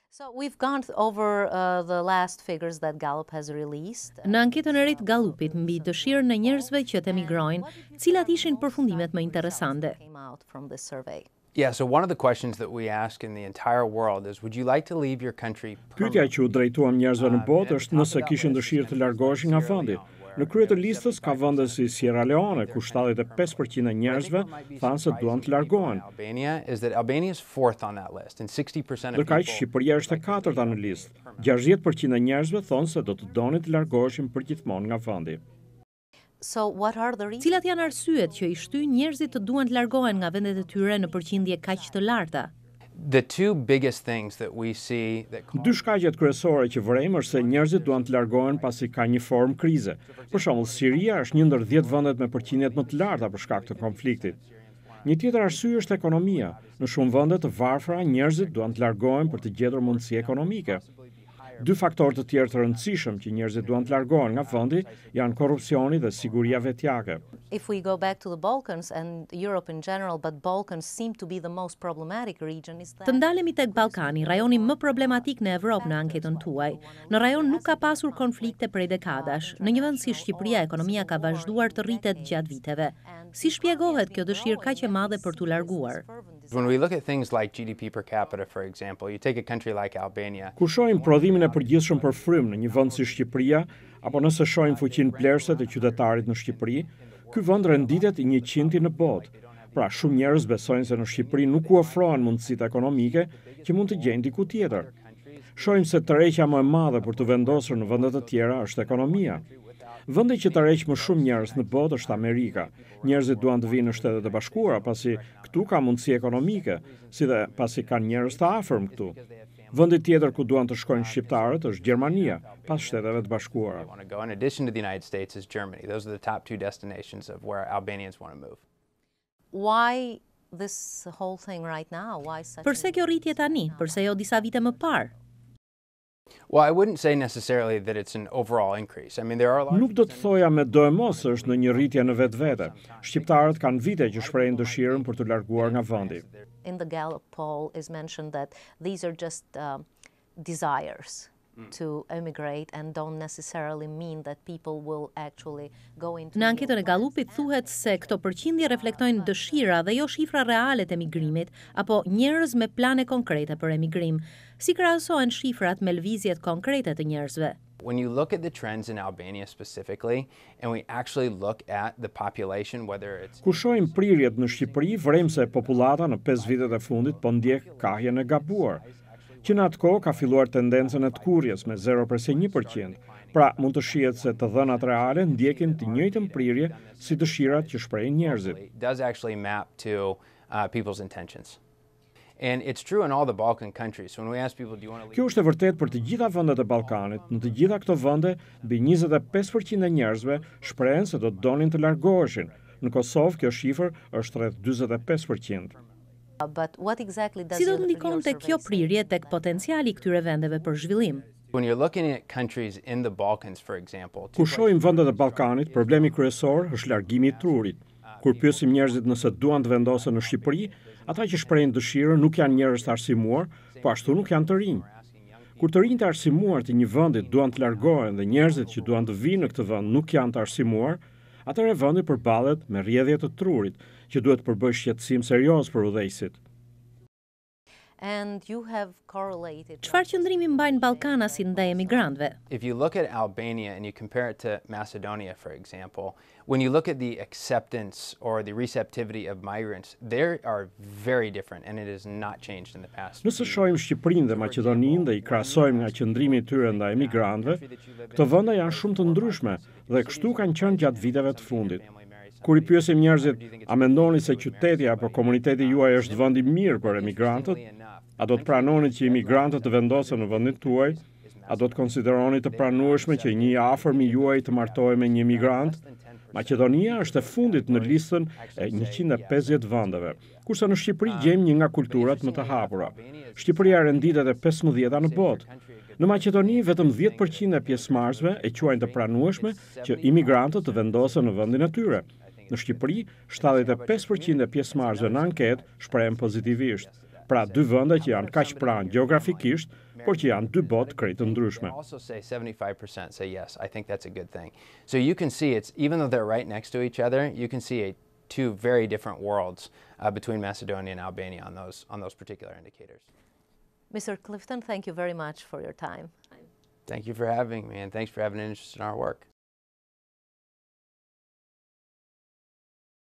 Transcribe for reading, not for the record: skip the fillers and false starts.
So we've gone over the last figures that Gallup has released. Në anketën e re të Gallupit mbi dëshirën e njerëzve që të emigrojnë, cilat ishin përfundimet më interesante? Yeah, so one of the questions that we ask in the entire world is, would you like to leave your country Pyetja që u drejtuam njerëzve në botë është nëse kishin dëshirë të largoheshin nga vendi. Në krye të listës ka vende si Sierra Leone, ku 75% e njerëzve thanë se duan të largohen. Ndërkaq Shqipëria është e katërta në listë. 60% e njerëzve thonë se do të donin të largoheshin përgjithmonë nga vendi. Cilat janë arsyet që i shtyn njerëzit të duan të largohen nga vendet e tyre në përqindje kaq të larta? The two biggest things that we see that Dy shkaqet kryesore që vërejmë është se njerëzit duan të largohen pasi ka një formë krize. Për shembull, Siria është një ndër 10 vendet me përqindjet më të larta për shkak të konfliktit. Një tjetër arsye është ekonomia. Në shumë vende të varfra njerëzit duan të largohen për të gjetur mundësi ekonomike. Dy faktorë të tjerë të rëndësishëm që njerëzit duan të largohen nga vendi janë korrupsioni dhe siguria vetjake. If we go back to the Balkans and Europe in general, but Balkans seem to be the most problematic region, is that... Të ndalemi tek Ballkani, rajoni më problematik në Evropë në anketën tuaj. Në rajon nuk ka pasur konflikte prej dekadash. Në një vend si Shqipëria, ekonomia ka vazhduar të rritet gjatë viteve. Si shpjegohet kjo dëshirë kaq e madhe për t'u larguar? when we look at things like GDP per capita, for example, you take a country like Albania. Kur shohim prodhimin e përgjithshëm për frymë në një vend si Shqipëria, apo nëse shohim fuqinë plerëse të qytetarit në Shqipëri, ky vend renditet i 100-ti në botë. Pra, shumë njerëz besojnë se në Shqipëri nuk u ofrohen mundësitë ekonomike që mund të gjejnë diku tjetër. Shohim se tërheqja më e madhe për të vendosur në vende të tjera është ekonomia. Vendi që tërheq më shumë njerëz në botë është Amerika. Njerëzit duan të vinë në Shtetet e Bashkuara pasi këtu ka mundësi ekonomike, si dhe pasi kanë njerëz të afërm këtu. Vendi tjetër ku duan të shkojnë shqiptarët është Gjermania, pas Shteteve të Bashkuara. In addition to the United States is Germany. Those are the top two destinations of where Albanians want to move. Why this whole thing right now? Why such? Përse kjo rritje tani? Përse jo disa vite më parë? Well, I wouldn't say necessarily that it's an overall increase. I mean, there are a lot. Nuk do të thoja me do e mos është në një rritje në vetvete. Shqiptarët kanë vite që shprehin dëshirën për të larguar nga vendi. In the Gallup poll is mentioned that these are just desires to emigrate and don't necessarily mean that people will actually go into. Në anketën e Gallupit thuhet se këto përqindje reflektojnë dëshira dhe jo shifra reale të emigrimit apo njerëz me plane konkrete për emigrim. Si krahasohen shifrat me lëvizjet konkrete të njerëzve? When you look at the trends in Albania specifically, and we actually look at the population, whether it's... Kur shohim prirjet në Shqipëri, vrem se popullata në 5 vitet e fundit po ndjek kahjen e gabuar, që në atë kohë ka filluar tendencën e tkurjes me 0,1%. Pra, mund të shihet se të dhënat reale ndjekin të njëjtën prirje si dëshirat që shprehin njerëzit. It does actually map to people's intentions. And it's true in all the Balkan countries. So when we ask people, do you want to leave? Kjo është e vërtetë për të gjitha vendet e Ballkanit. Në të gjitha këto vende, mbi 25% e njerëzve shprehen se do të donin të largoheshin. Në Kosovë kjo shifër është rreth 45%. But what exactly does Si do të ndikonte kjo prirje tek potenciali i këtyre vendeve për zhvillim? When you're looking at countries in the Balkans, for example, Kur shohim vendet e Ballkanit, problemi kryesor është largimi i trurit. Kur pyesim njerëzit nëse duan të vendosen në Shqipëri, ata që shprehin dëshirën nuk janë njerëz të arsimuar, po ashtu nuk janë të rinj. Kur të rinjtë arsimuar të një vendi duan të largohen dhe njerëzit që duan të vinë në këtë vend nuk janë të arsimuar, atëherë vendi përballet me rrjedhje të trurit, që duhet të përbëjë shqetësim serioz për udhëheqësit. And you have correlated. Çfarë qëndrimi mbajnë ballkanasit ndaj emigrantëve? if you look at Albania and you compare it to Macedonia, for example, when you look at the acceptance or the receptivity of migrants, they are very different and it has not changed in the past. Nëse shohim Shqipërinë dhe Maqedoninë dhe i krahasojmë nga qëndrimi i tyre ndaj emigrantëve, këto vende janë shumë të ndryshme dhe kështu kanë qenë gjatë viteve të fundit. Kur i pyesim njerëzit, a mendoni se qyteti apo komuniteti juaj është vend i mirë për emigrantët? A do të pranoni që imigrantët të vendosen në vendin tuaj? A do të konsideroni të pranueshme që një i afërm i juaj të martohej me një emigrant? Maqedonia është e fundit në listën e 150 vendeve, kurse në Shqipëri gjejmë një nga kulturat më të hapura. Shqipëria renditet e 15-ta në botë. Në Maqedoni vetëm 10% e pjesëmarrësve e quajnë të pranueshme që imigrantët të vendosen në vendin e tyre. Në Shqipëri, 75% e pjesëmarrësve në anketë shprehen pozitivisht. Pra dy vende që janë kaq pranë gjeografikisht, por që janë dy botë krejt të ndryshme. Also say 75% say yes, I think that's a good thing. So you can see it's, even though they're right next to each other, you can see two very different worlds between Macedonia and Albania on those particular indicators. Mr. Clifton, thank you very much for your time. Thank you for having me, and thanks for having an interest in our work.